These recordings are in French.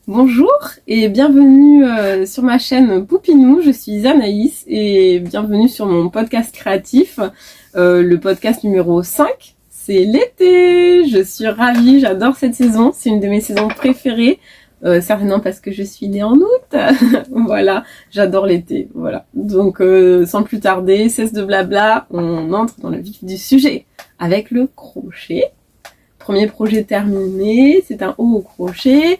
Bonjour et bienvenue sur ma chaîne Poupinou, je suis Anaïs et bienvenue sur mon podcast créatif, le podcast numéro 5. C'est l'été, je suis ravie, j'adore cette saison, c'est une de mes saisons préférées, certainement parce que je suis née en août, voilà, j'adore l'été, voilà. Donc sans plus tarder, cesse de blabla, on entre dans le vif du sujet avec le crochet. Premier projet terminé, c'est un haut au crochet.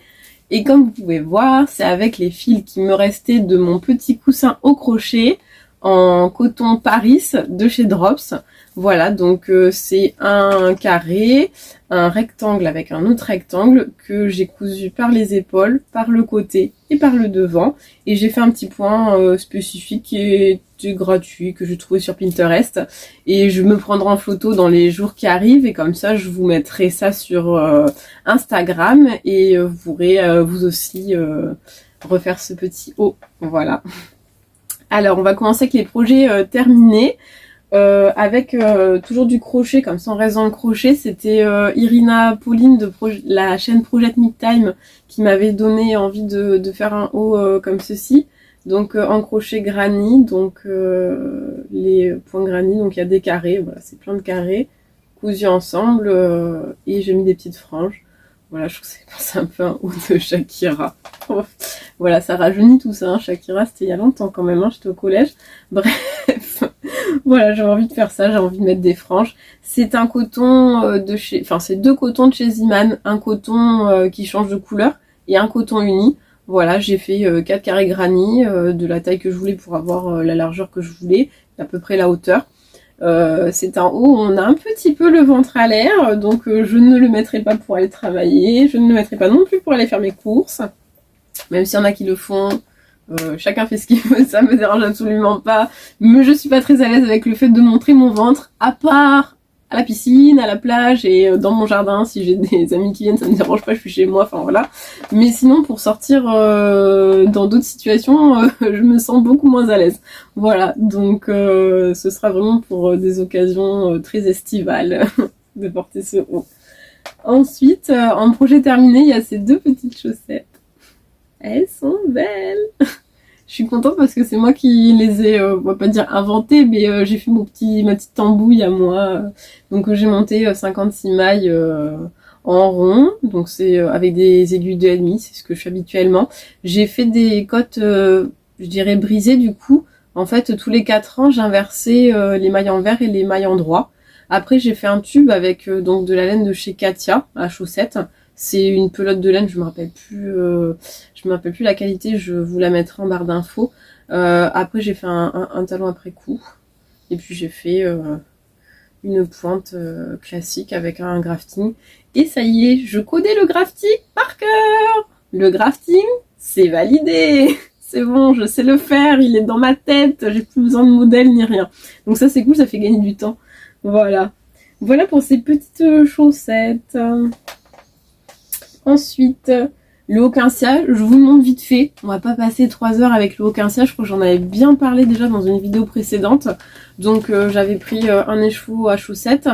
Et comme vous pouvez voir, c'est avec les fils qui me restaient de mon petit coussin au crochet en coton Paris de chez Drops. Voilà, donc c'est un carré, un rectangle avec un autre rectangle que j'ai cousu par les épaules, par le côté et par le devant. Et j'ai fait un petit point spécifique qui était gratuit, que j'ai trouvé sur Pinterest. Et je me prendrai en photo dans les jours qui arrivent et comme ça je vous mettrai ça sur Instagram et vous pourrez vous aussi refaire ce petit haut. Voilà. Alors on va commencer avec les projets terminés. Avec toujours du crochet, comme ça on reste dans le crochet. C'était Irina Pauline de la chaîne Project Me Time qui m'avait donné envie de faire un haut comme ceci. Donc en crochet granny, donc les points granny, donc il y a des carrés, voilà, c'est plein de carrés cousus ensemble et j'ai mis des petites franges. Voilà, je trouve que c'est un peu un haut de Shakira. Voilà, ça rajeunit tout ça, hein. Shakira, c'était il y a longtemps quand même, hein, j'étais au collège. Bref, voilà, j'avais envie de faire ça, j'ai envie de mettre des franges. C'est un coton de chez... Enfin, c'est deux cotons de chez Ziman, un coton qui change de couleur et un coton uni. Voilà, j'ai fait 4 carrés granny de la taille que je voulais pour avoir la largeur que je voulais, à peu près la hauteur. C'est un haut où on a un petit peu le ventre à l'air, donc je ne le mettrai pas pour aller travailler, je ne le mettrai pas non plus pour aller faire mes courses, même s'il y en a qui le font, chacun fait ce qu'il veut, ça me dérange absolument pas, mais je suis pas très à l'aise avec le fait de montrer mon ventre, à part à la piscine, à la plage et dans mon jardin, si j'ai des amis qui viennent, ça me dérange pas, je suis chez moi, enfin voilà. Mais sinon, pour sortir dans d'autres situations, je me sens beaucoup moins à l'aise. Voilà, donc ce sera vraiment pour des occasions très estivales de porter ce haut. Ensuite, en projet terminé, il y a ces deux petites chaussettes. Elles sont belles. Je suis contente parce que c'est moi qui les ai, on va pas dire inventées, mais j'ai fait ma petite tambouille à moi. Donc j'ai monté 56 mailles en rond, donc c'est avec des aiguilles de 1,5, c'est ce que je fais habituellement. J'ai fait des cottes, je dirais brisées du coup. En fait, tous les 4 ans, j'inversais les mailles envers et les mailles endroit. Après, j'ai fait un tube avec donc de la laine de chez Katia à chaussettes. C'est une pelote de laine, je me rappelle plus la qualité, je vous la mettrai en barre d'infos. Après j'ai fait un talon après coup. Et puis j'ai fait une pointe classique avec un grafting. Et ça y est, je connais le grafting par cœur. Le grafting, c'est validé. C'est bon, je sais le faire, il est dans ma tête, j'ai plus besoin de modèle ni rien. Donc ça c'est cool, ça fait gagner du temps. Voilà. Voilà pour ces petites chaussettes. Ensuite, le Hoquinsia, je vous le montre vite fait. On va pas passer 3 heures avec le Hoquinsia, je crois que j'en avais bien parlé déjà dans une vidéo précédente. Donc j'avais pris un écheveau à chaussettes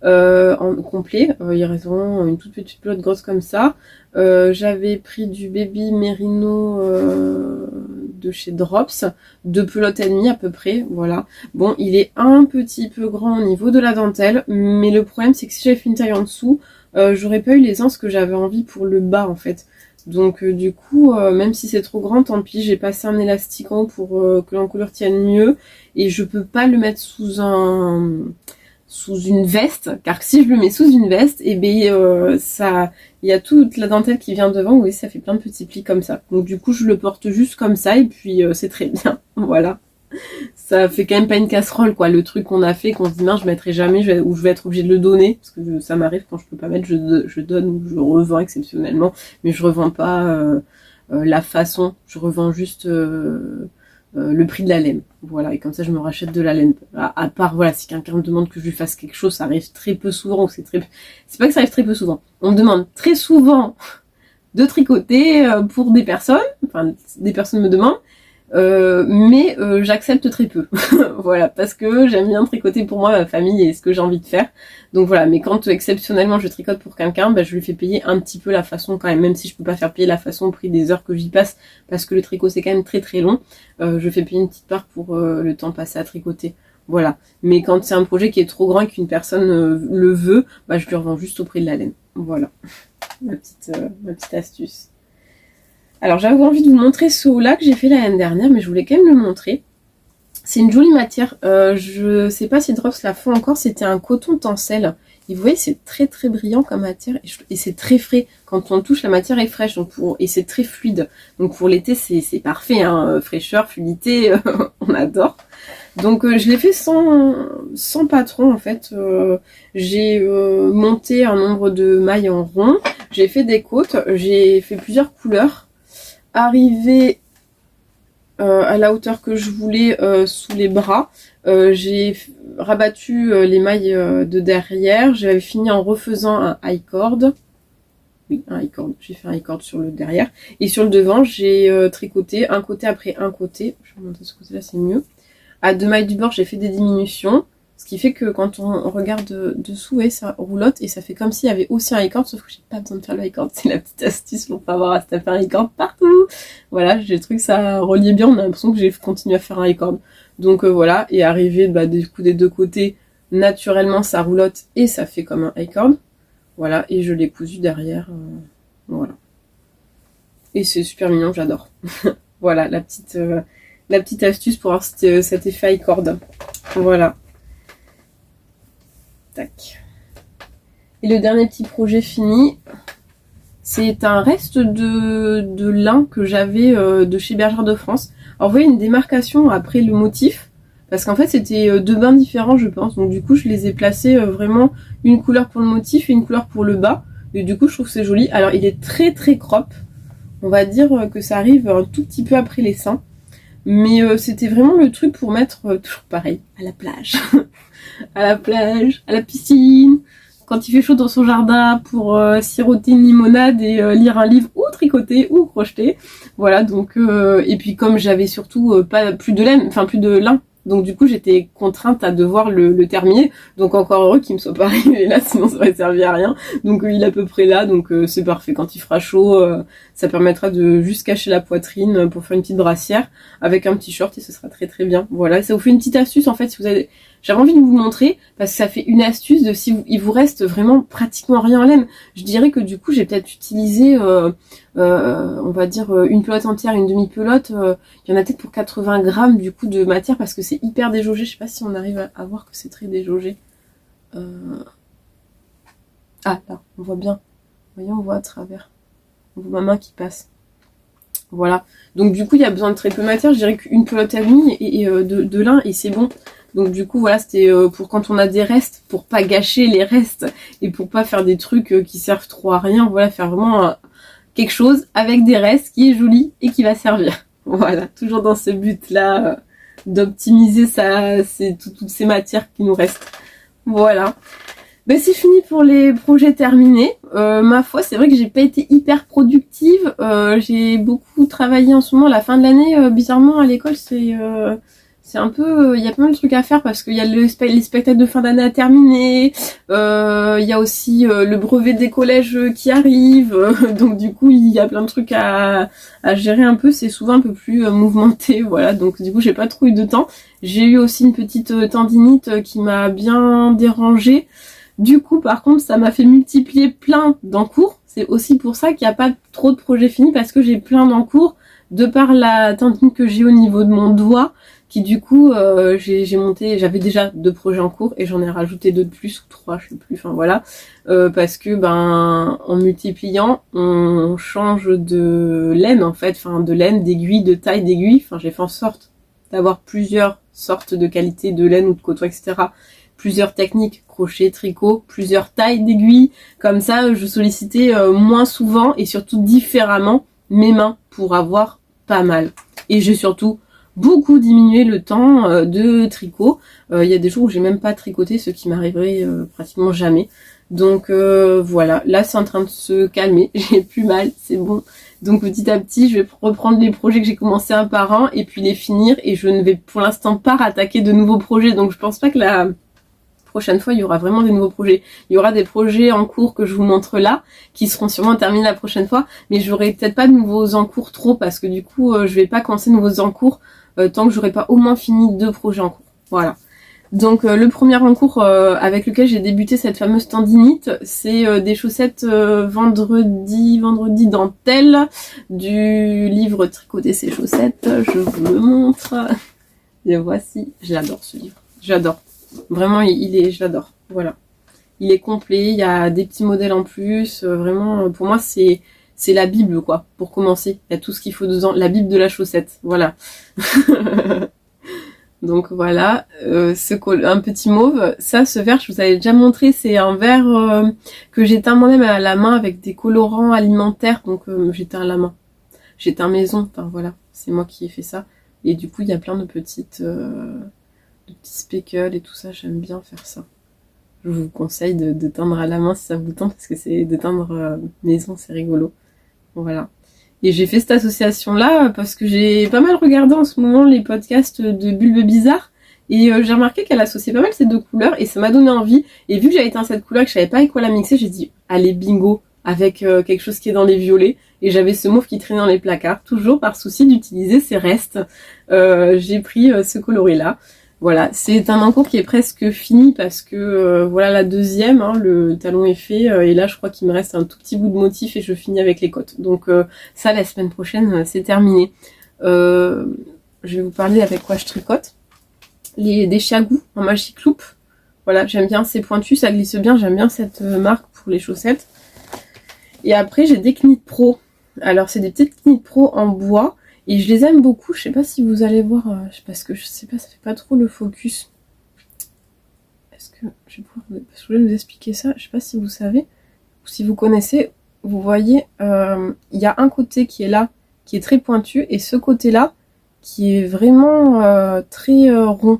en complet. Il reste vraiment une toute petite pelote grosse comme ça. J'avais pris du Baby Merino de chez Drops, 2 pelotes et demie à peu près, voilà. Bon, il est un petit peu grand au niveau de la dentelle, mais le problème c'est que si j'avais fait une taille en dessous, j'aurais pas eu les anses que j'avais envie pour le bas en fait. Donc du coup, même si c'est trop grand, tant pis, j'ai passé un élastique en haut pour que l'encolure tienne mieux. Et je peux pas le mettre sous une veste, car si je le mets sous une veste, et ça, il y a toute la dentelle qui vient devant, vous voyez, ça fait plein de petits plis comme ça. Donc du coup, je le porte juste comme ça, et puis c'est très bien, voilà. Ça fait quand même pas une casserole, quoi, le truc qu'on a fait, qu'on se dit, mince, je mettrai jamais, ou je vais être obligée de le donner, parce que ça m'arrive quand je peux pas mettre, je donne ou je revends exceptionnellement, mais je revends pas la façon, je revends juste le prix de la laine, voilà, et comme ça je me rachète de la laine. À part, voilà, si quelqu'un me demande que je lui fasse quelque chose, ça arrive très peu souvent, c'est pas que ça arrive très peu souvent, on me demande très souvent de tricoter pour des personnes, enfin, des personnes me demandent, mais j'accepte très peu. Voilà, parce que j'aime bien tricoter pour moi, ma famille et ce que j'ai envie de faire. Donc voilà, mais quand exceptionnellement je tricote pour quelqu'un, je lui fais payer un petit peu la façon quand même si je peux pas faire payer la façon au prix des heures que j'y passe, parce que le tricot c'est quand même très très long, je fais payer une petite part pour le temps passé à tricoter. Voilà. Mais quand c'est un projet qui est trop grand et qu'une personne le veut, je lui revends juste au prix de la laine. Voilà. Ma petite astuce. Alors j'avais envie de vous montrer ce haut-là que j'ai fait l'année dernière, mais je voulais quand même le montrer. C'est une jolie matière. Je sais pas si Drops la font encore, c'était un coton tencel. Et vous voyez, c'est très très brillant comme matière et c'est très frais. Quand on le touche, la matière est fraîche et c'est très fluide. Donc pour l'été, c'est parfait. Fraîcheur, fluidité, on adore. Donc je l'ai fait sans patron en fait. J'ai monté un nombre de mailles en rond. J'ai fait des côtes. J'ai fait plusieurs couleurs. Arrivé à la hauteur que je voulais sous les bras, j'ai rabattu les mailles de derrière. J'avais fini en refaisant un high cord. Oui, un high cord. J'ai fait un high cord sur le derrière. Et sur le devant, j'ai tricoté un côté après un côté. Je vais monter ce côté-là, c'est mieux. À 2 mailles du bord, j'ai fait des diminutions. Ce qui fait que quand on regarde dessous, ça roulotte et ça fait comme s'il y avait aussi un high cord, sauf que j'ai pas besoin de faire le high cord. C'est la petite astuce pour pas avoir à se taper un high cord partout. Voilà, j'ai trouvé que ça reliait bien. On a l'impression que j'ai continué à faire un high cord. Donc voilà, et arrivé du coup des deux côtés, naturellement ça roulotte et ça fait comme un high cord. Voilà, et je l'ai cousu derrière. Voilà. Et c'est super mignon, j'adore. Voilà, la petite astuce pour avoir cet effet high cord. Voilà. Tac. Et le dernier petit projet fini, c'est un reste de lin que j'avais de chez Bergère de France. Alors vous voyez une démarcation après le motif, parce qu'en fait c'était 2 bains différents je pense, donc du coup je les ai placés vraiment une couleur pour le motif et une couleur pour le bas, et du coup je trouve que c'est joli. Alors il est très très crop, on va dire que ça arrive un tout petit peu après les seins, mais c'était vraiment le truc pour mettre, toujours pareil, à la plage. À la plage, à la piscine, quand il fait chaud dans son jardin pour siroter une limonade et lire un livre ou tricoter ou crocheter. Voilà, donc et puis comme j'avais surtout plus de lin, donc du coup j'étais contrainte à devoir le terminer. Donc encore heureux qu'il me soit pas arrivé là, sinon ça aurait servi à rien. Donc il est à peu près là, donc c'est parfait. Quand il fera chaud, ça permettra de juste cacher la poitrine pour faire une petite brassière avec un petit short et ce sera très très bien. Voilà, ça vous fait une petite astuce en fait si vous avez... J'avais envie de vous montrer parce que ça fait une astuce de il vous reste vraiment pratiquement rien en laine. Je dirais que du coup j'ai peut-être utilisé on va dire une pelote entière, une demi-pelote. Il y en a peut-être pour 80 grammes du coup de matière parce que c'est hyper déjaugé. Je sais pas si on arrive à voir que c'est très déjaugé. Ah là, on voit bien. Voyons, on voit à travers. On voit ma main qui passe. Voilà. Donc du coup il y a besoin de très peu de matière. Je dirais qu'une pelote à demi et de lin et c'est bon. Donc du coup voilà, c'était pour quand on a des restes, pour pas gâcher les restes et pour pas faire des trucs qui servent trop à rien. Voilà, faire vraiment quelque chose avec des restes qui est joli et qui va servir. Voilà, toujours dans ce but-là d'optimiser toutes ces matières qui nous restent. Voilà. Ben c'est fini pour les projets terminés. Ma foi, c'est vrai que j'ai pas été hyper productive. J'ai beaucoup travaillé en ce moment. La fin de l'année, bizarrement à l'école, c'est un peu, il y a pas mal de trucs à faire parce qu'il y a les spectacles de fin d'année à terminer, il y a aussi le brevet des collèges qui arrive, donc du coup il y a plein de trucs à gérer un peu, c'est souvent un peu plus mouvementé, voilà, donc du coup j'ai pas trop eu de temps. J'ai eu aussi une petite tendinite qui m'a bien dérangée, du coup par contre ça m'a fait multiplier plein d'encours, c'est aussi pour ça qu'il n'y a pas trop de projets finis parce que j'ai plein d'encours de par la tendinite que j'ai au niveau de mon doigt, qui du coup j'avais déjà 2 projets en cours et j'en ai rajouté 2 de plus ou 3, je sais plus, enfin voilà, parce que en multipliant on change de laine en fait, enfin de laine, d'aiguille, de taille d'aiguille, enfin j'ai fait en sorte d'avoir plusieurs sortes de qualités de laine ou de coton, etc. Plusieurs techniques, crochet, tricot, plusieurs tailles d'aiguilles, comme ça je sollicitais moins souvent et surtout différemment mes mains pour avoir pas mal. Et j'ai surtout beaucoup diminué le temps de tricot. Il y a des jours où j'ai même pas tricoté, ce qui m'arriverait pratiquement jamais. Donc voilà, là c'est en train de se calmer, j'ai plus mal, c'est bon. Donc petit à petit, je vais reprendre les projets que j'ai commencé un par un et puis les finir, et je ne vais pour l'instant pas rattaquer de nouveaux projets. Donc je pense pas que la prochaine fois il y aura vraiment des nouveaux projets. Il y aura des projets en cours que je vous montre là, qui seront sûrement terminés la prochaine fois, mais j'aurai peut-être pas de nouveaux en cours trop, parce que du coup je vais pas commencer de nouveaux en cours tant que j'aurai pas au moins fini 2 projets en cours. Voilà. Donc le premier en cours avec lequel j'ai débuté cette fameuse tendinite, c'est des chaussettes vendredi dentelle du livre Tricoter ses chaussettes. Je vous le montre. Et voici, j'adore ce livre. J'adore. Vraiment, je l'adore. Voilà. Il est complet, il y a des petits modèles en plus. Vraiment, pour moi, c'est la Bible, quoi, pour commencer. Il y a tout ce qu'il faut dedans. La Bible de la chaussette. Voilà. Donc voilà, un petit mauve. Ça, ce verre, je vous avais déjà montré, c'est un verre que j'ai teint moi-même à la main avec des colorants alimentaires. Donc j'ai teint à la main. J'ai teint maison, enfin voilà, c'est moi qui ai fait ça. Et du coup, il y a plein de petits speckles et tout ça, j'aime bien faire ça. Je vous conseille de teindre à la main si ça vous tente, parce que c'est de teindre maison, c'est rigolo. Voilà. Et j'ai fait cette association-là parce que j'ai pas mal regardé en ce moment les podcasts de Bulbe Bizarre, et j'ai remarqué qu'elle associait pas mal ces 2 couleurs, et ça m'a donné envie. Et vu que j'avais teint cette couleur et que je savais pas avec quoi la mixer, j'ai dit allez bingo avec quelque chose qui est dans les violets. Et j'avais ce mauve qui traînait dans les placards, toujours par souci d'utiliser ces restes. J'ai pris ce coloris-là. Voilà, c'est un encours qui est presque fini parce que voilà la deuxième, hein, le talon est fait, et là je crois qu'il me reste un tout petit bout de motif et je finis avec les côtes. Donc ça, la semaine prochaine, c'est terminé. Je vais vous parler avec quoi je tricote. Des chiagous en Magic Loop. Voilà, j'aime bien, c'est pointu, ça glisse bien, j'aime bien cette marque pour les chaussettes. Et après j'ai des Knit Pro. Alors c'est des petites Knit Pro en bois. Et je les aime beaucoup, je sais pas si vous allez voir, parce que je sais pas, ça fait pas trop le focus. Est-ce que je vais pouvoir vous expliquer ça? Je sais pas si vous savez, ou si vous connaissez, vous voyez, il y a un côté qui est là, qui est très pointu, et ce côté-là, qui est vraiment très rond.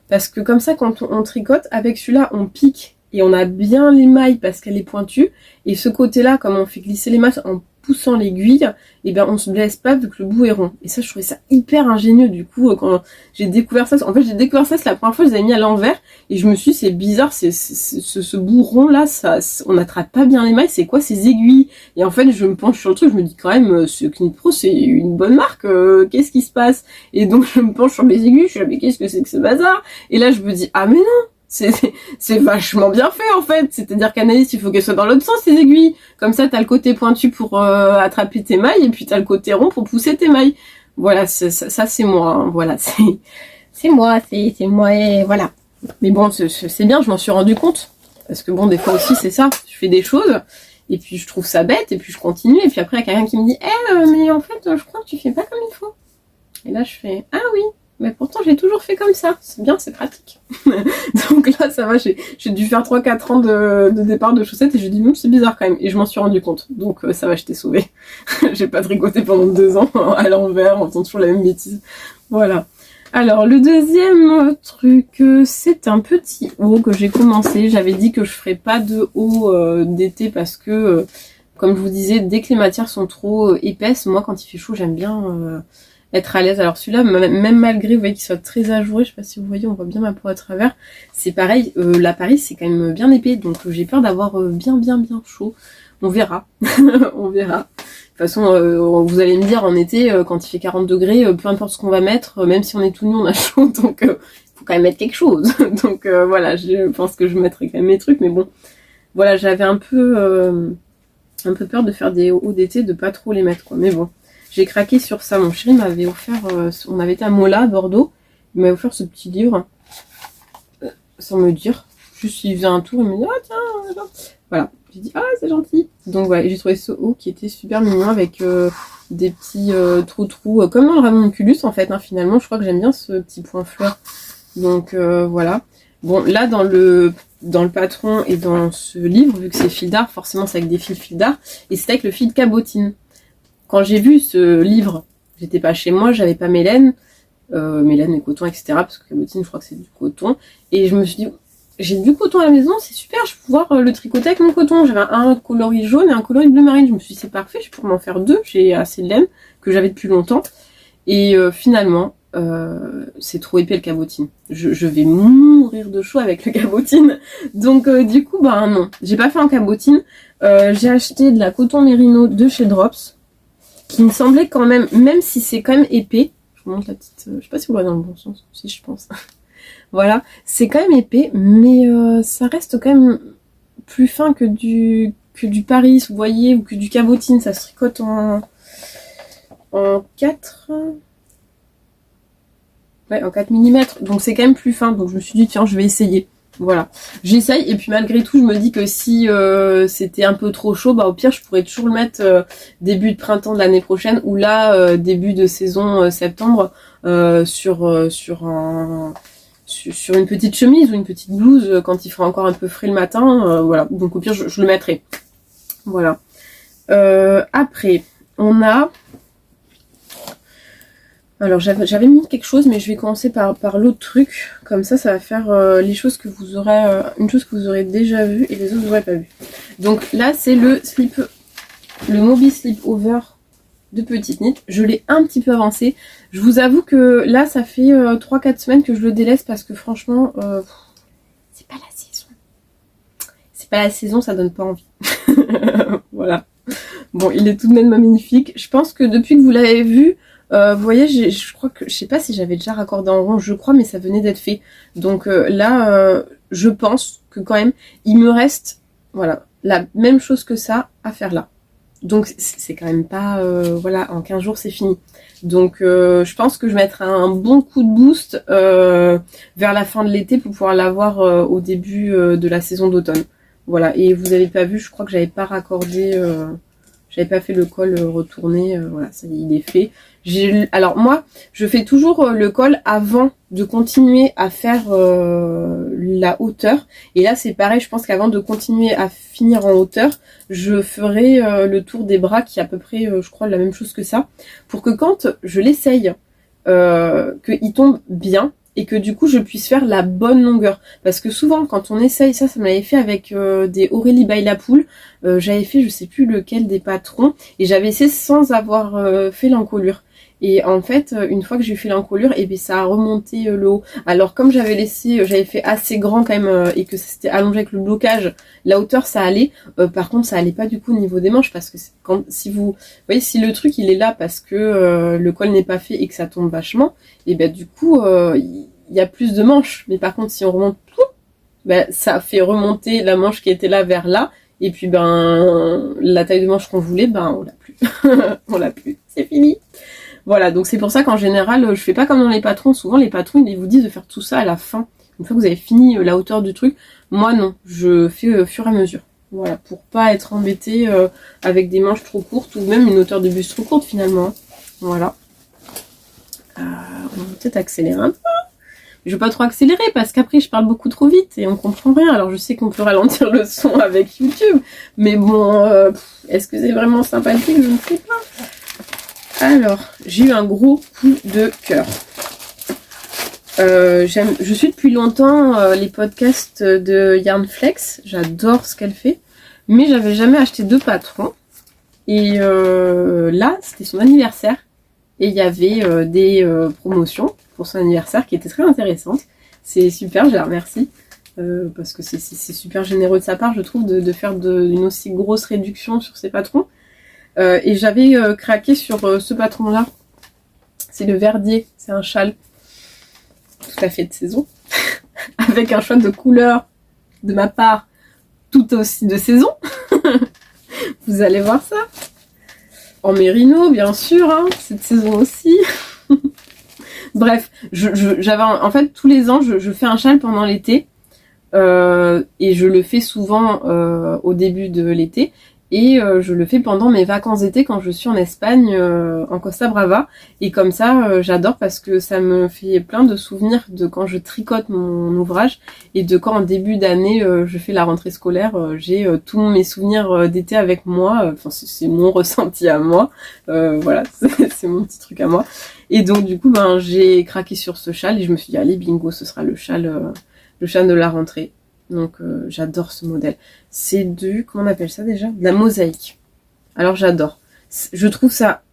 Parce que comme ça, quand on tricote, avec celui-là, on pique, et on a bien l'émail parce qu'elle est pointue, et ce côté-là, comme on fait glisser les masses en poussant l'aiguille, et ben on se blesse pas vu que le bout est rond. Et ça, je trouvais ça hyper ingénieux. Du coup, quand j'ai découvert ça, en fait j'ai découvert ça, c'est la première fois que je les avais mis à l'envers, et je me suis dit c'est bizarre, ce bout rond là, on n'attrape pas bien l'émail, c'est quoi ces aiguilles? Et en fait je me penche sur le truc, je me dis quand même, ce Knit Pro c'est une bonne marque, qu'est-ce qui se passe? Et donc je me penche sur mes aiguilles, je suis là mais qu'est-ce que c'est que ce bazar? Et là je me dis ah mais non, c'est vachement bien fait en fait, c'est-à-dire qu'Anaïs, il faut qu'elle soit dans l'autre sens, ces aiguilles. Comme ça, t'as le côté pointu pour attraper tes mailles, et puis t'as le côté rond pour pousser tes mailles. Voilà, ça c'est moi, hein. Voilà, c'est moi, et voilà. Mais bon, c'est bien, je m'en suis rendu compte. Parce que bon, des fois aussi, c'est ça, je fais des choses, et puis je trouve ça bête, et puis je continue, et puis après, il y a quelqu'un qui me dit « mais en fait, je crois que tu fais pas comme il faut. » Et là, je fais « Ah oui !» Mais pourtant, j'ai toujours fait comme ça. C'est bien, c'est pratique. Donc là, ça va, j'ai dû faire 3-4 ans de départ de chaussettes, et je dis c'est bizarre quand même. Et je m'en suis rendu compte. Donc ça va, je t'ai sauvé. J'ai pas tricoté pendant 2 ans à l'envers, en faisant toujours la même bêtise. Voilà. Alors, le deuxième truc, c'est un petit haut que j'ai commencé. J'avais dit que je ferais pas de haut d'été parce que, comme je vous disais, dès que les matières sont trop épaisses, moi, quand il fait chaud, j'aime bien... être à l'aise. Alors celui-là, même malgré, vous voyez qu'il soit très ajouré, je sais pas si vous voyez, on voit bien ma peau à travers, c'est pareil, l'appareil c'est quand même bien épais, donc j'ai peur d'avoir bien chaud. On verra, on verra. De toute façon, vous allez me dire, en été, quand il fait 40 degrés, peu importe ce qu'on va mettre, même si on est tout nu, on a chaud, donc il faut quand même mettre quelque chose. Donc voilà, je pense que je mettrai quand même mes trucs, mais bon, voilà, j'avais un peu peur de faire des hauts d'été, de pas trop les mettre, quoi, mais bon. J'ai craqué sur ça. Mon chéri m'avait offert, on avait été à Mola, à Bordeaux. Il m'avait offert ce petit livre, sans me dire. Juste, il faisait un tour, il me dit, ah tiens, voilà. J'ai dit, ah c'est gentil. Donc voilà, j'ai trouvé ce haut qui était super mignon avec des petits trous, comme dans le Ramonculus en fait. Hein, finalement, je crois que j'aime bien ce petit point fleur. Donc voilà. Bon, là dans le patron et dans ce livre, vu que c'est fil d'art, forcément c'est avec des fil d'art, et c'est avec le fil de cabotine. Quand j'ai vu ce livre, j'étais pas chez moi, j'avais pas mes laines et coton, etc. Parce que cabotine, je crois que c'est du coton. Et je me suis dit, j'ai du coton à la maison, c'est super, je vais pouvoir le tricoter avec mon coton. J'avais un coloris jaune et un coloris bleu marine. Je me suis dit, c'est parfait, je pourrais m'en faire 2. J'ai assez de laine que j'avais depuis longtemps. Et finalement, c'est trop épais le cabotine. Je vais mourir de chaud avec le cabotine. Donc du coup, non. J'ai pas fait en cabotine. J'ai acheté de la coton mérino de chez Drops, qui me semblait quand même si c'est quand même épais. Je vous montre la petite... je sais pas si vous voyez dans le bon sens, si je pense. Voilà, c'est quand même épais, mais ça reste quand même plus fin que du Paris, vous voyez, ou que du cabotine. Ça se tricote en 4... Ouais, en 4 mm, donc c'est quand même plus fin. Donc je me suis dit, tiens, je vais essayer. Voilà, j'essaye, et puis malgré tout, je me dis que si c'était un peu trop chaud, au pire, je pourrais toujours le mettre début de printemps de l'année prochaine, ou là, début de saison septembre, sur une petite chemise ou une petite blouse quand il fera encore un peu frais le matin. Voilà, donc au pire, je le mettrai. Voilà. Après, on a... Alors j'avais mis quelque chose, mais je vais commencer par l'autre truc. Comme ça va faire les choses que vous aurez... une chose que vous aurez déjà vue et les autres vous n'aurez pas vu. Donc là, c'est le Moby Slip Over de Petite Knit. Je l'ai un petit peu avancé. Je vous avoue que là, ça fait 3-4 semaines que je le délaisse parce que franchement, c'est pas la saison. C'est pas la saison, ça donne pas envie. Voilà. Bon, il est tout de même magnifique. Je pense que depuis que vous l'avez vu, vous voyez, je crois que, je sais pas si j'avais déjà raccordé en rond, je crois, mais ça venait d'être fait. Donc là, je pense que quand même, il me reste, voilà, la même chose que ça à faire là. Donc c'est quand même pas, voilà, en 15 jours c'est fini. Donc je pense que je mettrai un bon coup de boost vers la fin de l'été pour pouvoir l'avoir au début de la saison d'automne. Voilà, et vous avez pas vu, je crois que j'avais pas raccordé, j'avais pas fait le col retourné, voilà, ça y est, il est fait. Alors moi, je fais toujours le col avant de continuer à faire la hauteur. Et là, c'est pareil, je pense qu'avant de continuer à finir en hauteur, je ferai le tour des bras qui est à peu près, je crois, la même chose que ça. Pour que quand je l'essaye, qu'il tombe bien et que du coup, je puisse faire la bonne longueur. Parce que souvent, quand on essaye, ça me l'avait fait avec des Aurélie by la Poule. J'avais fait, je sais plus lequel des patrons, et j'avais essayé sans avoir fait l'encolure. Et en fait, une fois que j'ai fait l'encolure, et bien ça a remonté le haut. Alors comme j'avais fait assez grand quand même, et que c'était allongé avec le blocage, la hauteur ça allait. Par contre, ça allait pas du coup au niveau des manches, parce que si vous voyez, si le truc il est là parce que le col n'est pas fait et que ça tombe vachement, et bien du coup il y a plus de manches. Mais par contre, si on remonte tout, ça fait remonter la manche qui était là vers là. Et puis la taille de manche qu'on voulait, on l'a plus. On l'a plus. C'est fini. Voilà, donc c'est pour ça qu'en général, je fais pas comme dans les patrons. Souvent, les patrons, ils vous disent de faire tout ça à la fin. Une fois que vous avez fini la hauteur du truc. Moi, non. Je fais au fur et à mesure. Voilà, pour pas être embêté avec des manches trop courtes ou même une hauteur de buste trop courte finalement. Voilà. On va peut-être accélérer un peu. Je vais pas trop accélérer parce qu'après je parle beaucoup trop vite et on comprend rien. Alors je sais qu'on peut ralentir le son avec YouTube, mais bon, est-ce que c'est vraiment sympathique? Je ne sais pas. Alors, j'ai eu un gros coup de cœur. Je suis depuis longtemps les podcasts de Yarnflex. J'adore ce qu'elle fait, mais j'avais jamais acheté de patron. Et là, c'était son anniversaire. Et il y avait des promotions pour son anniversaire qui étaient très intéressantes. C'est super, je la remercie. Parce que c'est super généreux de sa part, je trouve, de faire une aussi grosse réduction sur ses patrons. Et j'avais craqué sur ce patron-là. C'est le Verdier, c'est un châle tout à fait de saison. Avec un choix de couleurs de ma part, tout aussi de saison. Vous allez voir ça. En mérino, bien sûr, hein, cette saison aussi. Bref, j'avais en fait tous les ans, je fais un châle pendant l'été. Et je le fais souvent au début de l'été. Et je le fais pendant mes vacances d'été quand je suis en Espagne, en Costa Brava. Et comme ça, j'adore parce que ça me fait plein de souvenirs de quand je tricote mon ouvrage et de quand en début d'année, je fais la rentrée scolaire. J'ai tous mes souvenirs d'été avec moi. Enfin, c'est mon ressenti à moi. Voilà, c'est mon petit truc à moi. Et donc du coup, j'ai craqué sur ce châle et je me suis dit, allez, bingo, ce sera le châle de la rentrée. Donc j'adore ce modèle. C'est comment on appelle ça déjà? De la mosaïque. Alors j'adore. Je trouve ça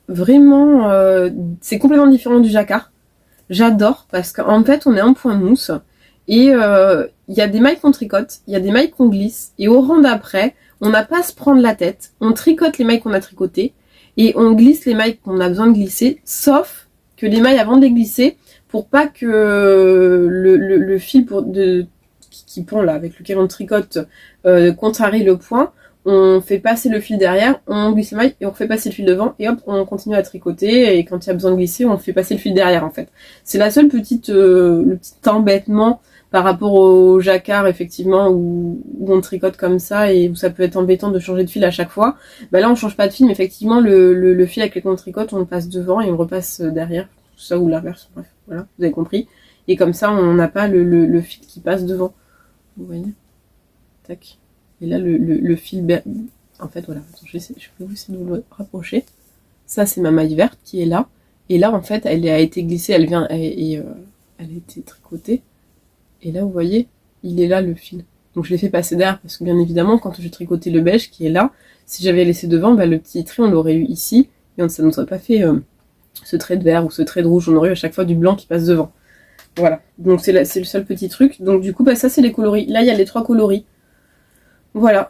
vraiment... c'est complètement différent du jacquard. J'adore parce qu'en fait on est en point mousse. Et il y a des mailles qu'on tricote, il y a des mailles qu'on glisse. Et au rang d'après, on n'a pas à se prendre la tête. On tricote les mailles qu'on a tricotées. Et on glisse les mailles qu'on a besoin de glisser. Sauf que les mailles avant de les glisser, pour pas que le fil qui pend là, avec lequel on tricote, contrarie le point, on fait passer le fil derrière, on glisse les mailles et on fait passer le fil devant et hop, on continue à tricoter et quand il y a besoin de glisser, on fait passer le fil derrière en fait. C'est la seule le petit embêtement par rapport au jacquard effectivement où on tricote comme ça et où ça peut être embêtant de changer de fil à chaque fois. Bah là on change pas de fil mais effectivement le fil avec lequel on tricote, on le passe devant et on repasse derrière, ça ou l'inverse, bref, voilà, vous avez compris. Et comme ça on n'a pas le fil qui passe devant. Vous voyez? Tac. Et là, le fil... En fait, voilà. Attends, je peux essayer de vous le rapprocher. Ça, c'est ma maille verte qui est là. Et là, en fait, elle a été glissée. Elle a été tricotée. Et là, vous voyez, il est là, le fil. Donc, je l'ai fait passer derrière. Parce que, bien évidemment, quand j'ai tricoté le beige qui est là, si j'avais laissé devant, bah, le petit trait, on l'aurait eu ici. Et ça ne nous aurait pas fait ce trait de vert ou ce trait de rouge. On aurait eu à chaque fois du blanc qui passe devant. Voilà. Donc, c'est le seul petit truc. Donc, du coup, bah, ça, c'est les coloris. Là, il y a les 3 coloris. Voilà,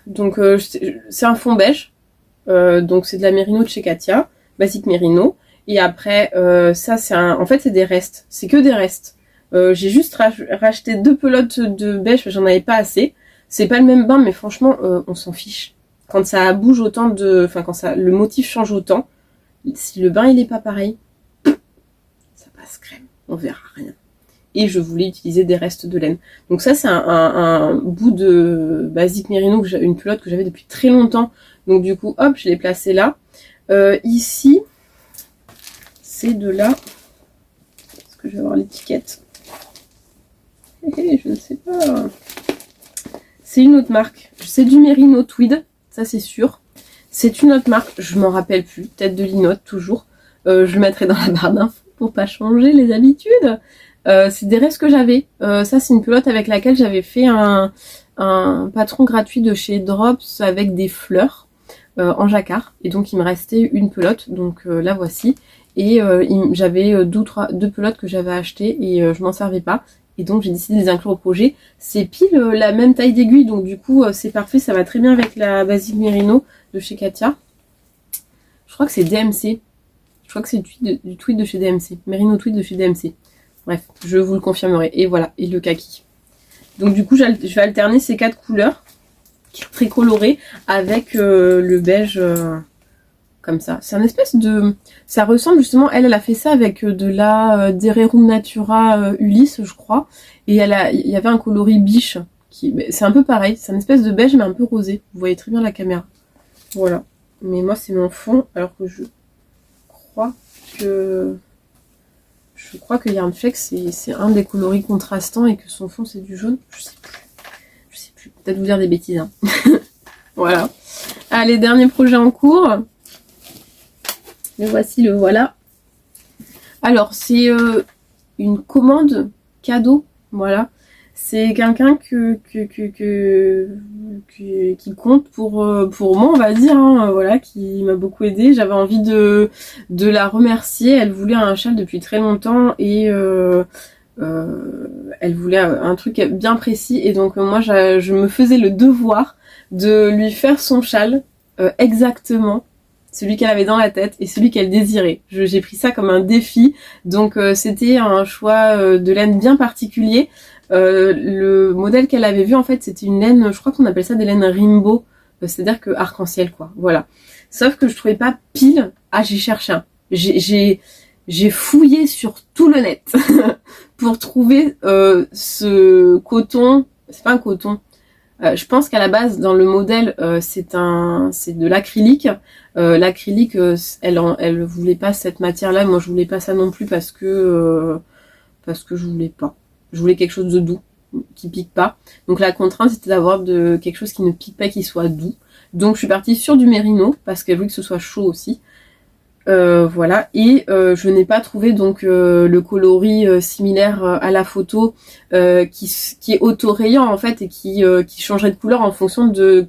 donc c'est un fond beige, donc c'est de la mérino de chez Katia, basique mérino, et après ça c'est en fait c'est des restes, c'est que des restes. J'ai juste racheté 2 pelotes de beige, j'en avais pas assez, c'est pas le même bain mais franchement on s'en fiche. Quand ça bouge autant le motif change autant, si le bain il est pas pareil, ça passe crème, on verra rien. Et je voulais utiliser des restes de laine. Donc ça, c'est un bout de basique mérino, une pelote que j'avais depuis très longtemps. Donc du coup, hop, je l'ai placé là. Ici, c'est de là. Est-ce que je vais avoir l'étiquette? Je ne sais pas. C'est une autre marque. C'est du Merino Tweed, ça c'est sûr. C'est une autre marque, je m'en rappelle plus. Peut-être de Linotte, toujours. Je le mettrai dans la barre d'infos pour pas changer les habitudes. C'est des restes que j'avais. Ça, c'est une pelote avec laquelle j'avais fait un patron gratuit de chez Drops avec des fleurs en jacquard. Et donc, il me restait une pelote. Donc, la voici. Et j'avais deux pelotes que j'avais achetées et je m'en servais pas. Et donc, j'ai décidé de les inclure au projet. C'est pile la même taille d'aiguille. Donc, du coup, c'est parfait. Ça va très bien avec la basique Merino de chez Katia. Je crois que c'est DMC. Je crois que c'est du tweed de chez DMC. Merino Tweed de chez DMC. Bref, je vous le confirmerai. Et voilà, et le kaki. Donc du coup, je vais alterner ces 4 couleurs très colorées avec le beige comme ça. C'est un espèce de... Ça ressemble justement... Elle a fait ça avec de la Dererum Natura Ulysse, je crois. Et il y avait un coloris biche. C'est un peu pareil. C'est un espèce de beige, mais un peu rosé. Vous voyez très bien la caméra. Voilà. Mais moi, c'est mon fond. Alors que je crois que... Je crois que Yarnflex c'est un des coloris contrastants et que son fond c'est du jaune. Je sais plus. Peut-être vous dire des bêtises. Hein. Voilà. Allez, dernier projet en cours. Le voici, le voilà. Alors, c'est une commande cadeau. Voilà. C'est quelqu'un qui compte pour moi, on va dire, hein, voilà, qui m'a beaucoup aidé. J'avais envie de la remercier. Elle voulait un châle depuis très longtemps et elle voulait un truc bien précis. Et donc moi, je me faisais le devoir de lui faire son châle exactement. Celui qu'elle avait dans la tête et celui qu'elle désirait. J'ai pris ça comme un défi. Donc c'était un choix de laine bien particulier. Le modèle qu'elle avait vu en fait c'était une laine, je crois qu'on appelle ça des laines Rimbaud, c'est-à-dire que arc-en-ciel quoi, voilà. Sauf que je trouvais pas pile, j'ai cherché un. J'ai fouillé sur tout le net pour trouver ce coton, c'est pas un coton. Je pense qu'à la base dans le modèle c'est de l'acrylique. L'acrylique elle voulait pas cette matière là, moi je voulais pas ça non plus parce que je voulais pas. Je voulais quelque chose de doux, qui pique pas. Donc la contrainte c'était d'avoir quelque chose qui ne pique pas, qui soit doux. Donc je suis partie sur du mérino, parce qu'elle voulait que ce soit chaud aussi. Voilà, et je n'ai pas trouvé donc le coloris similaire à la photo qui est autorayant en fait et qui changerait de couleur en fonction du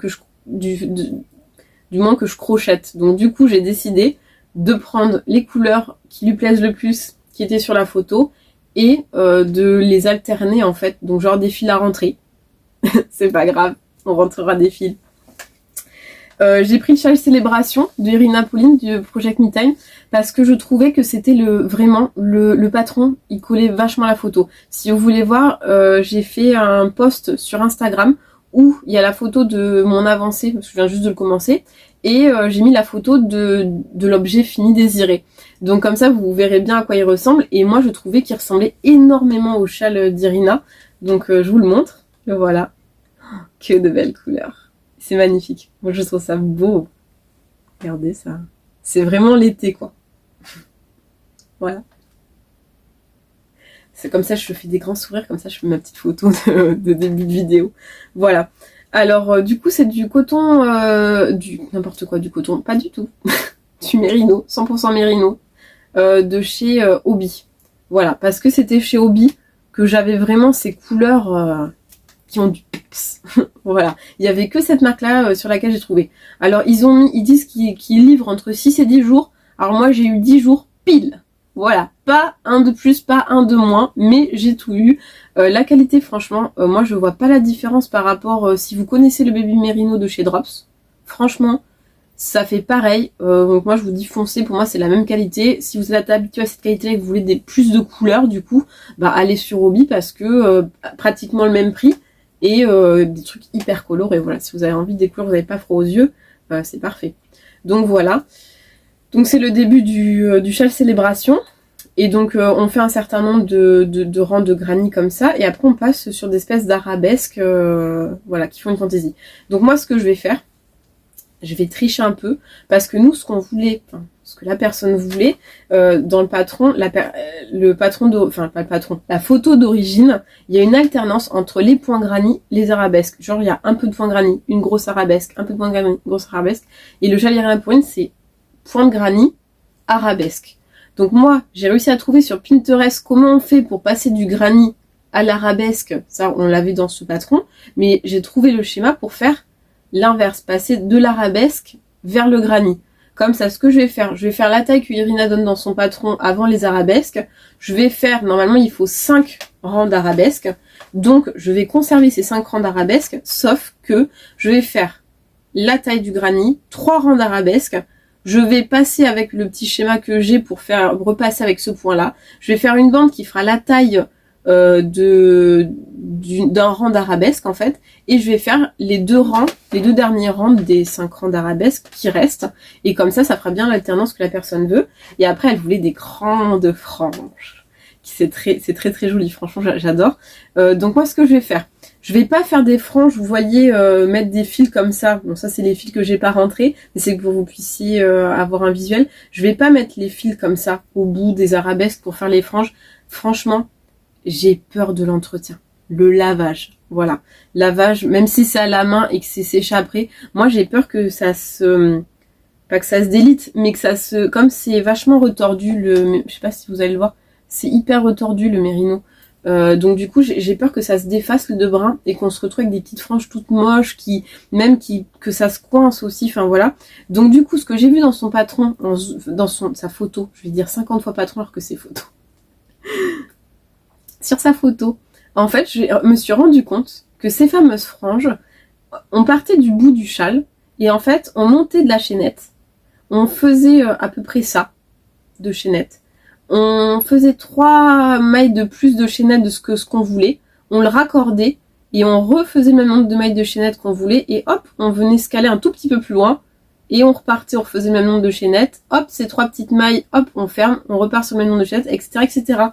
moment que je crochette. Donc du coup j'ai décidé de prendre les couleurs qui lui plaisent le plus qui étaient sur la photo et de les alterner en fait, donc genre des fils à rentrer. C'est pas grave, on rentrera des fils. J'ai pris le châle Célébration de Irina Pauline du Project Me Time parce que je trouvais que c'était vraiment le patron, il collait vachement à la photo. Si vous voulez voir, j'ai fait un post sur Instagram où il y a la photo de mon avancée, parce que je viens juste de le commencer, et j'ai mis la photo de l'objet fini désiré. Donc comme ça, vous verrez bien à quoi il ressemble, et moi je trouvais qu'il ressemblait énormément au châle d'Irina, donc je vous le montre, le voilà. Que de belles couleurs. C'est magnifique. Moi, je trouve ça beau. Regardez ça. C'est vraiment l'été, quoi. Voilà. C'est comme ça, je fais des grands sourires. Comme ça, je fais ma petite photo de début de vidéo. Voilà. Alors, du coup, c'est du coton... n'importe quoi, du coton. Pas du tout. Du mérino. 100% mérino. De chez Hobby. Voilà. Parce que c'était chez Hobby que j'avais vraiment ces couleurs... qui ont du pips. Voilà. Il y avait que cette marque-là sur laquelle j'ai trouvé. Alors, ils disent qu'ils livrent entre 6 et 10 jours. Alors, moi, j'ai eu 10 jours pile. Voilà. Pas un de plus, pas un de moins, mais j'ai tout eu. La qualité, franchement, moi, je vois pas la différence par rapport, si vous connaissez le Baby Merino de chez Drops. Franchement, ça fait pareil. Donc, moi, je vous dis foncez. Pour moi, c'est la même qualité. Si vous êtes habitué à cette qualité et que vous voulez plus de couleurs, du coup, bah, allez sur Hobby parce que pratiquement le même prix. Et des trucs hyper colorés. Voilà, si vous avez envie des couleurs, vous n'avez pas froid aux yeux, c'est parfait. Donc voilà. Donc c'est le début du châle Célébration. Et donc on fait un certain nombre de rangs de granit comme ça. Et après on passe sur des espèces d'arabesques voilà, qui font une fantaisie. Donc moi ce que je vais faire, je vais tricher un peu. Parce que nous ce qu'on voulait, enfin, ce que la personne voulait, dans le patron, la photo d'origine, il y a une alternance entre les points granit, les arabesques. Genre, il y a un peu de points granit, une grosse arabesque, un peu de points granit, une grosse arabesque. Et le châle Irina Pauline, c'est point de granit, arabesque. Donc moi, j'ai réussi à trouver sur Pinterest comment on fait pour passer du granit à l'arabesque. Ça, on l'avait dans ce patron. Mais j'ai trouvé le schéma pour faire l'inverse, passer de l'arabesque vers le granit. Comme ça, ce que je vais faire la taille que Irina donne dans son patron avant les arabesques. Je vais faire, normalement, il faut 5 rangs d'arabesques. Donc, je vais conserver ces 5 rangs d'arabesques, sauf que je vais faire la taille du granit, 3 rangs d'arabesques. Je vais passer avec le petit schéma que j'ai pour repasser avec ce point-là. Je vais faire une bande qui fera la taille d'un rang d'arabesque en fait, et je vais faire les deux derniers rangs des 5 rangs d'arabesque qui restent, et comme ça fera bien l'alternance que la personne veut. Et après elle voulait des grandes franges, c'est très joli, franchement j'adore. Donc moi ce que je vais faire, je vais pas faire des franges, vous voyez, mettre des fils comme ça. Bon, ça c'est les fils que j'ai pas rentrés, mais c'est que vous puissiez avoir un visuel. Je vais pas mettre les fils comme ça au bout des arabesques pour faire les franges. Franchement, j'ai peur de l'entretien. Le lavage, voilà. Lavage, même si c'est à la main et que c'est séché après, moi j'ai peur que ça se... Pas que ça se délite, mais que ça se... Comme c'est vachement retordu, je sais pas si vous allez le voir, c'est hyper retordu le mérino. Donc du coup j'ai peur que ça se défasse le de brun et qu'on se retrouve avec des petites franges toutes moches que ça se coince aussi, enfin voilà. Donc du coup ce que j'ai vu dans son patron, sa photo, je vais dire 50 fois patron alors que c'est photo. Sur sa photo, en fait, je me suis rendu compte que ces fameuses franges, on partait du bout du châle, et en fait, on montait de la chaînette, on faisait à peu près ça, de chaînette. On faisait 3 mailles de plus de chaînette de ce qu'on voulait, on le raccordait, et on refaisait le même nombre de mailles de chaînette qu'on voulait, et hop, on venait scaler un tout petit peu plus loin, et on repartait, on refaisait le même nombre de chaînettes, hop, ces 3 petites mailles, hop, on ferme, on repart sur le même nombre de chaînettes, etc., etc.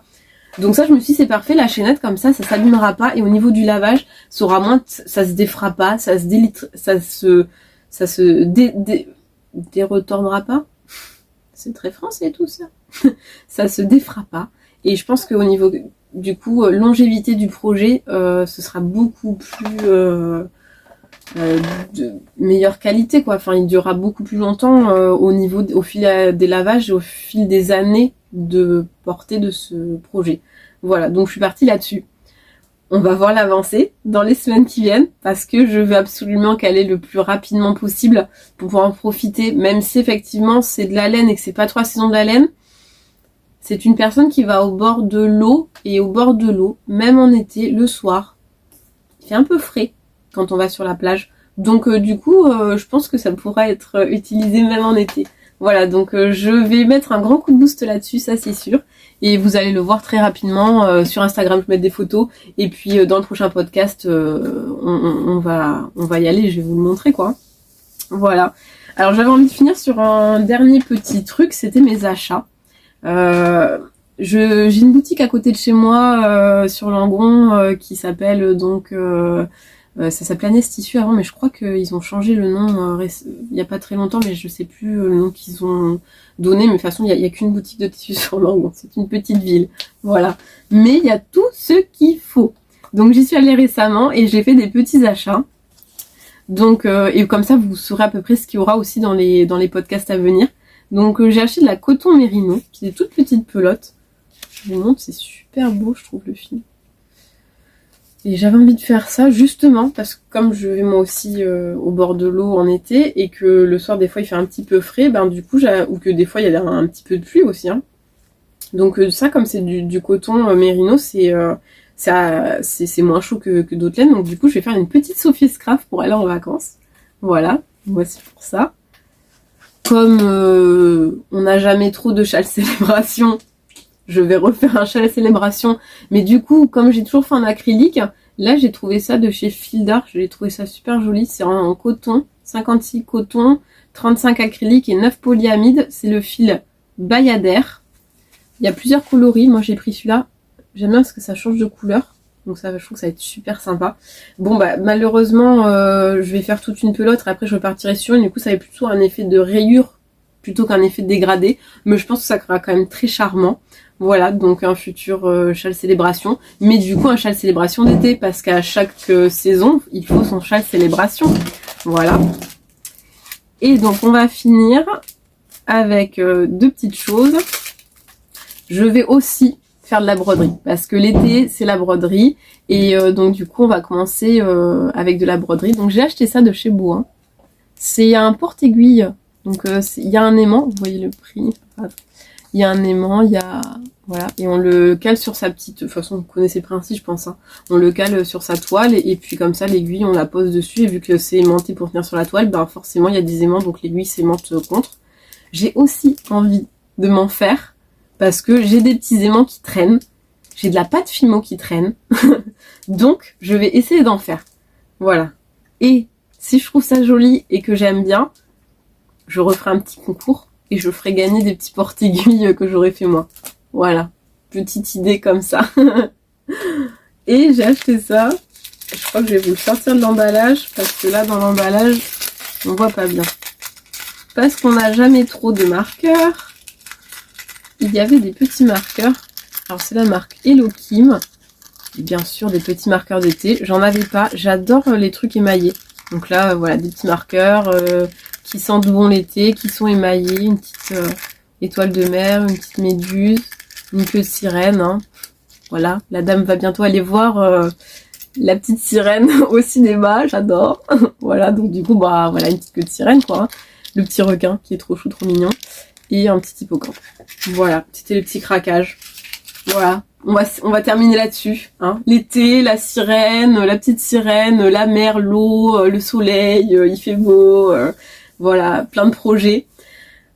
Donc ça, je me suis dit, c'est parfait, la chaînette, comme ça s'abîmera pas, et au niveau du lavage, ça aura moins, ça se défera pas, ça se délite, ça se déretordra pas. C'est très français tout ça. Ça se défera pas. Et je pense qu'au niveau, du coup, longévité du projet, ce sera beaucoup plus, de meilleure qualité, quoi. Enfin, il durera beaucoup plus longtemps au fil des lavages et au fil des années de portée de ce projet. Voilà, donc je suis partie là-dessus. On va voir l'avancée dans les semaines qui viennent parce que je veux absolument qu'elle ait le plus rapidement possible pour pouvoir en profiter, même si effectivement c'est de la laine et que c'est pas 3 saisons de la laine. C'est une personne qui va au bord de l'eau et au bord de l'eau, même en été, le soir. Il fait un peu frais quand on va sur la plage. Donc du coup, je pense que ça pourra être utilisé même en été. Voilà, donc je vais mettre un grand coup de boost là-dessus, ça c'est sûr. Et vous allez le voir très rapidement sur Instagram, je vais mettre des photos. Et puis dans le prochain podcast, on va y aller, je vais vous le montrer quoi. Voilà. Alors j'avais envie de finir sur un dernier petit truc, c'était mes achats. J'ai une boutique à côté de chez moi sur Langon qui s'appelle donc ça s'appelait Agnès Tissu avant, mais je crois qu'ils ont changé le nom il y a pas très longtemps, mais je sais plus le nom qu'ils ont donné. Mais de toute façon, il y a qu'une boutique de tissu sur Langon, c'est une petite ville, voilà. Mais il y a tout ce qu'il faut. Donc j'y suis allée récemment et j'ai fait des petits achats. Donc et comme ça, vous saurez à peu près ce qu'il y aura aussi dans les podcasts à venir. Donc j'ai acheté de la coton mérino, qui est des toutes petites pelotes. Je vous montre, c'est super beau, je trouve, le fil. Et j'avais envie de faire ça justement parce que comme je vais moi aussi au bord de l'eau en été et que le soir des fois il fait un petit peu frais, ben du coup ou que des fois il y a un petit peu de pluie aussi. Hein. Donc ça comme c'est du coton mérino, c'est moins chaud que d'autres laines. Donc du coup je vais faire une petite Sophie Scraf pour aller en vacances. Voilà, voici pour ça. Comme on n'a jamais trop de châle célébration, je vais refaire un châle célébration. Mais du coup, comme j'ai toujours fait en acrylique, là j'ai trouvé ça de chez Fil d'Art. J'ai trouvé ça super joli. C'est en coton, 56 coton, 35 acrylique et 9 polyamide. C'est le fil Bayadère. Il y a plusieurs coloris. Moi j'ai pris celui-là. J'aime bien parce que ça change de couleur. Donc ça, je trouve que ça va être super sympa. Bon bah malheureusement, je vais faire toute une pelote. Après je repartirai sur une. Du coup ça va être plutôt un effet de rayure plutôt qu'un effet de dégradé. Mais je pense que ça sera quand même très charmant. Voilà, donc un futur châle célébration. Mais du coup un châle célébration d'été. Parce qu'à chaque saison, il faut son châle célébration. Voilà. Et donc on va finir avec deux petites choses. Je vais aussi faire de la broderie parce que l'été c'est la broderie et donc du coup on va commencer avec de la broderie. Donc j'ai acheté ça de chez Boin. C'est un porte-aiguille, donc il y a un aimant, vous voyez le prix, il y a un aimant, il y a voilà, et on le cale sur sa petite, de toute façon vous connaissez le principe je pense, hein. On le cale sur sa toile et puis comme ça l'aiguille on la pose dessus et vu que c'est aimanté pour tenir sur la toile, ben forcément il y a des aimants donc l'aiguille s'aimante contre. J'ai aussi envie de m'en faire parce que j'ai des petits aimants qui traînent, j'ai de la pâte Fimo qui traîne, donc je vais essayer d'en faire. Voilà. Et si je trouve ça joli et que j'aime bien, je referai un petit concours et je ferai gagner des petits porte-aiguilles que j'aurais fait moi. Voilà. Petite idée comme ça. Et j'ai acheté ça. Je crois que je vais vous le sortir de l'emballage parce que là dans l'emballage, on voit pas bien. Parce qu'on n'a jamais trop de marqueurs. Il y avait des petits marqueurs. Alors c'est la marque Hello Kim. Et bien sûr des petits marqueurs d'été. J'en avais pas. J'adore les trucs émaillés. Donc là voilà des petits marqueurs qui sentent bon l'été, qui sont émaillés. Une petite étoile de mer, une petite méduse, une queue de sirène. Hein. Voilà. La dame va bientôt aller voir la petite sirène au cinéma. J'adore. Voilà. Donc du coup bah voilà une petite queue de sirène quoi. Hein. Le petit requin qui est trop chou, trop mignon. Et un petit hippocampe. Voilà, c'était le petit craquage. Voilà, on va terminer là-dessus. Hein. L'été, la sirène, la petite sirène, la mer, l'eau, le soleil, il fait beau. Voilà, plein de projets.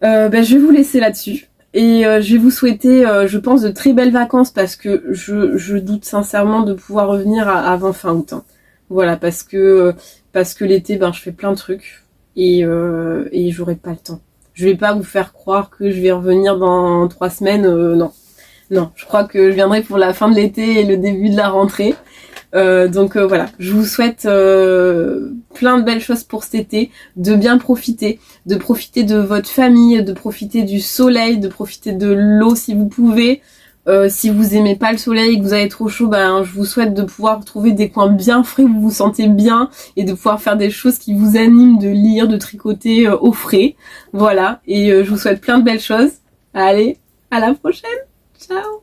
Ben, je vais vous laisser là-dessus. Et je vais vous souhaiter, je pense, de très belles vacances parce que je doute sincèrement de pouvoir revenir avant fin août. Hein. Voilà, parce que l'été, ben, je fais plein de trucs et j'aurai pas le temps. Je vais pas vous faire croire que je vais revenir dans 3 semaines, non. Non, je crois que je viendrai pour la fin de l'été et le début de la rentrée. Donc voilà, je vous souhaite plein de belles choses pour cet été, de bien profiter, de profiter de votre famille, de profiter du soleil, de profiter de l'eau si vous pouvez. Si vous aimez pas le soleil et que vous avez trop chaud, je vous souhaite de pouvoir trouver des coins bien frais où vous vous sentez bien et de pouvoir faire des choses qui vous animent, de lire, de tricoter au frais. Voilà, et je vous souhaite plein de belles choses. Allez, à la prochaine. Ciao.